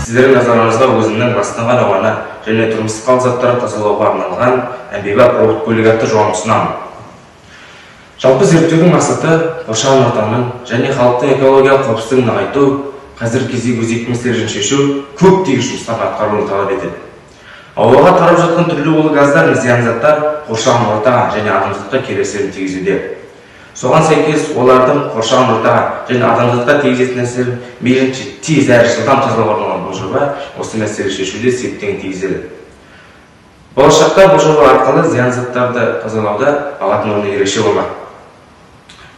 Сіздердің назарыңызға өзімнің ластанған ауаны және тұрмыстық қалдықтарды тазалауға арналған әмбебап робот көлік атты жобаны ұсынамын. Жалпы зерттеудің мақсаты қоршаған ортаның және халықтың экологиялық қауіпсіздігін нығайту, қазіргі кездегі өзекті мәселелерін шешу көптеген жұмыстар атқарылуын талап етеді. Ауаға тарап жатқан түрлі улы газдар мен зиян заттар қоршаған ортаға және адамзатқа кері әсерін тигізуде. Соған сәйкес олардың қоршаған ортаға және адамзатқа тигізетін әсерін мейлінше тез әрі жылдам тазалауға арналған бұл жоба осы мәселені шешуде септігін тигізеді. Болашақта бұл жоба арқылы зиян заттарды тазалауда алатын орны ерекше болмақ.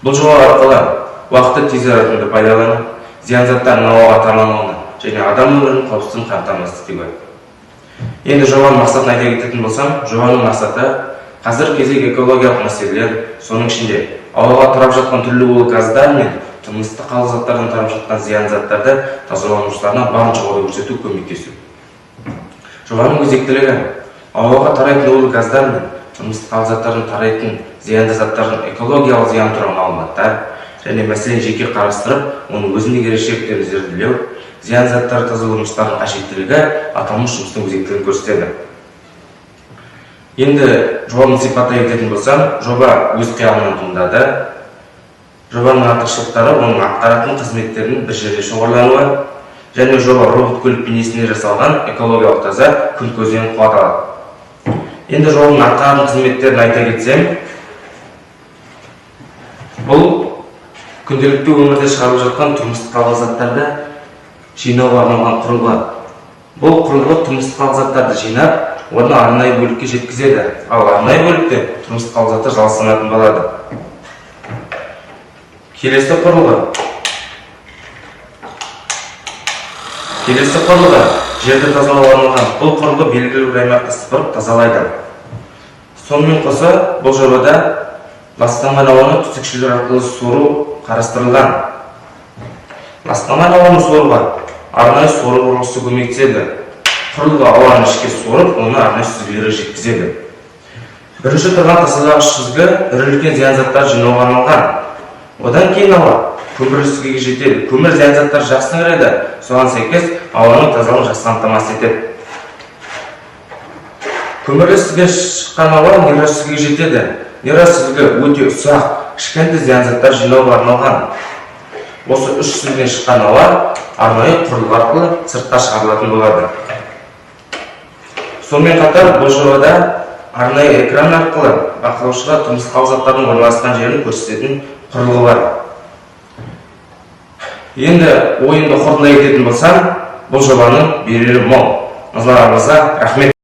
Бұл жоба арқылы уақытты тез аратымды пайдаланып, зиян заттардың ауаға таралмауына және адам өмірінің қауіпсіздігін қамтамасыз етуге. Енді жобаның мақсатын айта кететін болсам, жобаның мақсаты қазіргі кездегі экологиялық мәселелер, соның ішінде ауаға тарап жатқан түрлі улы газдар мен тұрмыстық қалдықтардан тарап жатқан зиян заттарды тазалау жұмыстарына барынша қолдау көрсету, көмектесу. Жобаның өзектілігі ауаға тарайтын улы газдар мен тұрмыстық қалдықтардан тарайтын зиянды заттардың экологиялық зияны туралы мағлұматтар және мәселені жеке қарастырып, оның өзіндік ерекшеліктерін зерделеу, зиян заттарды тазалау жұмыстарының қажеттілігі аталмыш жұмыстың өзектілігін көрсетеді. Енді жобаны сипаттай кететін болсам, жоба өз қиялынан туындады. Жобаның артықшылықтары оның атқаратын қызметтерінің бір жерде шоғырлануы және жоба робот көлік бейнесінде жасалған экологиялық таза күн көздерін қуат алады. Енді жобаның атқаратын қызметтерін айта кетсем, бұл күнделікті өмірде шығарылып жатқан тұрмыстық қалдық заттарды жинауға арналған құрылғы. Бұл құрылғы тұрмыстық қалдық заттарды жинап, оны арнайы бөлікке жеткізеді, ал арнайы бөлікте тұрмыстық қалдық заттар залалсыздандырылатын болады. Келесі құрылғы жерді тазалауға арналған. Бұл құрылғы белгілі бір аймақты сыпырып тазалайды. Сонымен қоса, бұл жобада ластанған ауаны түтікшелер арқылы сору қарастырылған. Ластанған ауаны соруға арнайы сору құрылғысы көмектеседі. Құрылғы ауаны ішке сорып, оны арнайы сүзгілерге жеткізеді. Бірінші тұрған тасалағыш сүзгі ірі-үлкен зиян заттар жинауға арналған. Одан кейін ауа көмір сүзгіге жетеді. Көмір зиян заттар жақсы сіңіреді, соған сәйкес ауаның тазалығын жақсы қамтамасыз етеді. Көмірлі сүзгіге шыққан ауа нейросүзгіге жетеді. Нейросүзгі өте ұсақ, кішкентай зиян заттар жинауға арналған. Осы үш сүзгіден шыққан ауа арнайы құрылғы арқылы сыртқа шығарылатын болады. Сонымен қатар бұл жобада арнайы экран арқылы бақылаушыға тұрмыстық қалдық заттардың орналасқан жерін көрсететін құрылғы бар. Енді ойымды қорытындылай кететін болсам, бұл жобаның берері мол. Назарларыңызға рахмет.